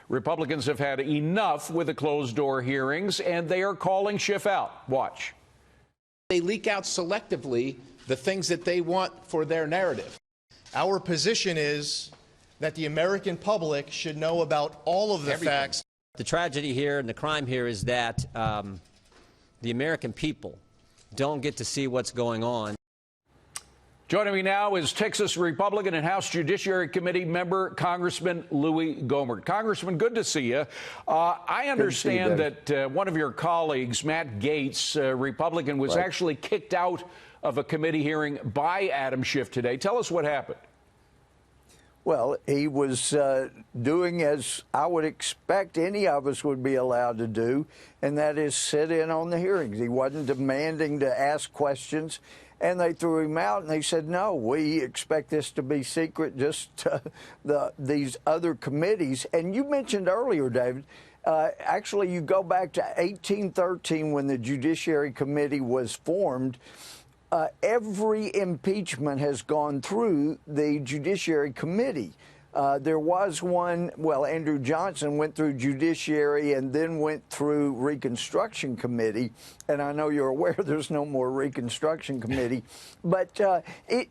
Republicans have had enough with the closed-door hearings, and they are calling Schiff out. Watch. They leak out selectively the things that they want for their narrative. Our position is that the American public should know about all of the facts. The tragedy here and the crime here is that the American people don't get to see what's going on. Joining me now is Texas Republican and House Judiciary Committee member Congressman Louie Gohmert. Congressman, good to see you. I understand that one of your colleagues, Matt Gaetz, Republican, was actually kicked out of a committee hearing by Adam Schiff today. Tell us what happened. Well, he was doing as I would expect any of us would be allowed to do, and that is sit in on the hearings. He wasn't demanding to ask questions, and they threw him out, and they said, no, we expect this to be secret, just these other committees. And you mentioned earlier, David, actually, you go back to 1813 when the Judiciary Committee was formed. Every impeachment has gone through the Judiciary Committee. There was one, well, Andrew Johnson went through Judiciary and then went through Reconstruction Committee. And I know you're aware there's no more Reconstruction Committee. But it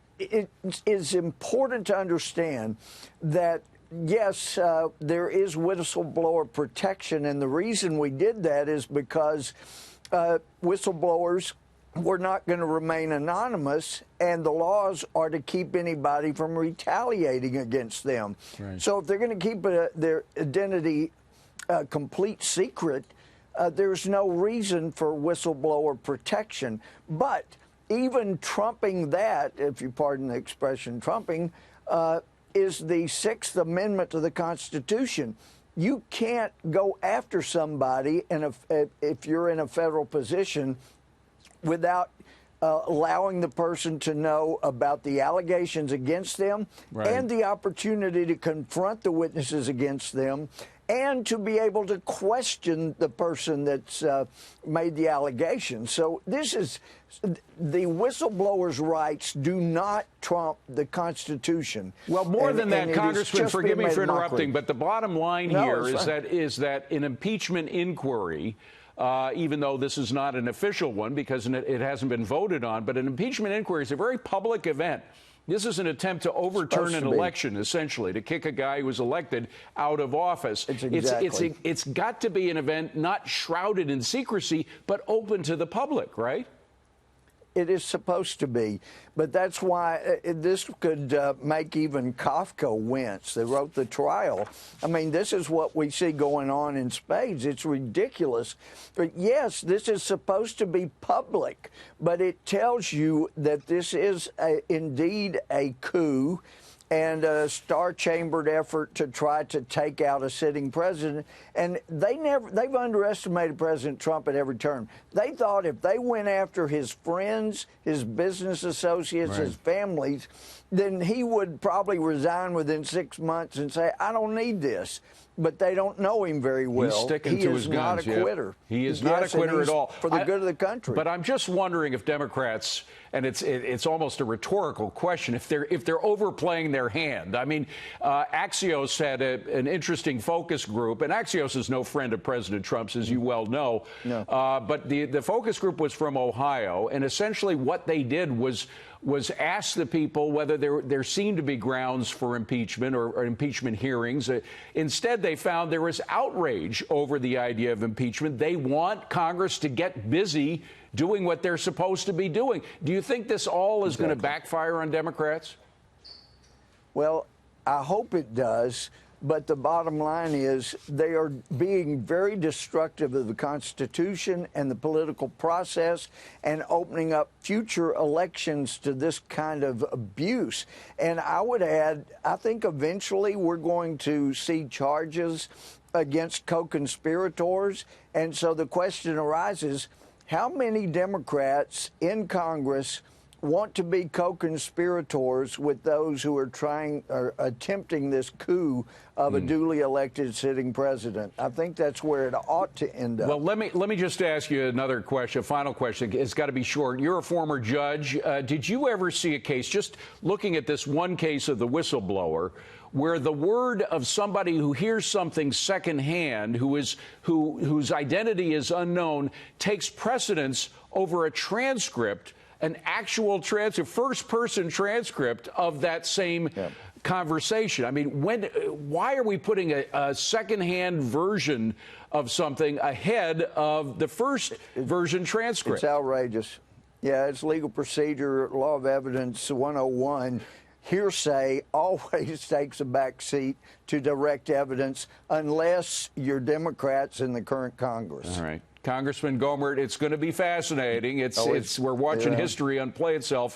is important to understand that, yes, there is whistleblower protection. And the reason we did that is because whistleblowers we're not going to remain anonymous, and the laws are to keep anybody from retaliating against them. Right. So if they're going to keep their identity complete secret, there's no reason for whistleblower protection. But even trumping that, if you pardon the expression, trumping, is the Sixth Amendment to the Constitution. You can't go after somebody if you're in a federal position without allowing the person to know about the allegations against them and the opportunity to confront the witnesses against them and to be able to question the person that's made the allegation. So this is the whistleblower's rights do not trump the Constitution. Well, more than that, Congressman, forgive me for interrupting, but the bottom line here is that an impeachment inquiry, even though this is not an official one because it hasn't been voted on, but an impeachment inquiry is a very public event. This is an attempt to overturn an election, essentially, to kick a guy who was elected out of office. It's got to be an event not shrouded in secrecy, but open to the public, right? It is supposed to be, but that's why this could make even Kafka wince. They wrote The Trial. I mean, this is what we see going on in spades. It's ridiculous. But yes, this is supposed to be public, but it tells you that this is indeed a coup and a star-chambered effort to try to take out a sitting president. And they've underestimated President Trump at every turn. They thought if they went after his friends, his business associates, his families, then he would probably resign within 6 months and say, I don't need this. But they don't know him very well. He's sticking to his guns. He is not a quitter. He is not a quitter at all. For the good of the country. But I'm just wondering if Democrats, and it's almost a rhetorical question, if they're overplaying their hand. I mean, Axios had an interesting focus group, and Axios is no friend of President Trump's, as you well know. No. But the focus group was from Ohio, and essentially what they did was ask the people whether there seemed to be grounds for impeachment or impeachment hearings. Instead, they found there was outrage over the idea of impeachment. They want Congress to get busy doing what they're supposed to be doing. Do you think this all is going to backfire on Democrats? Well, I hope it does. But the bottom line is they are being very destructive of the Constitution and the political process and opening up future elections to this kind of abuse. And I would add, I think eventually we're going to see charges against co-conspirators. And so the question arises, how many Democrats in Congress want to be co-conspirators with those who are attempting this coup of a duly elected sitting president? I think that's where it ought to end up. Well, let me just ask you another question, a final question. It's got to be short. You're a former judge. Did you ever see a case, just looking at this one case of the whistleblower, where the word of somebody who hears something secondhand, whose identity is unknown, takes precedence over a transcript, an actual transcript, first-person transcript of that same conversation. I mean, why are we putting a secondhand version of something ahead of the first version transcript? It's outrageous. Yeah, it's legal procedure, law of evidence 101. Hearsay always takes a back seat to direct evidence unless you're Democrats in the current Congress. All right. Congressman Gohmert, it's going to be fascinating. We're watching history unplay itself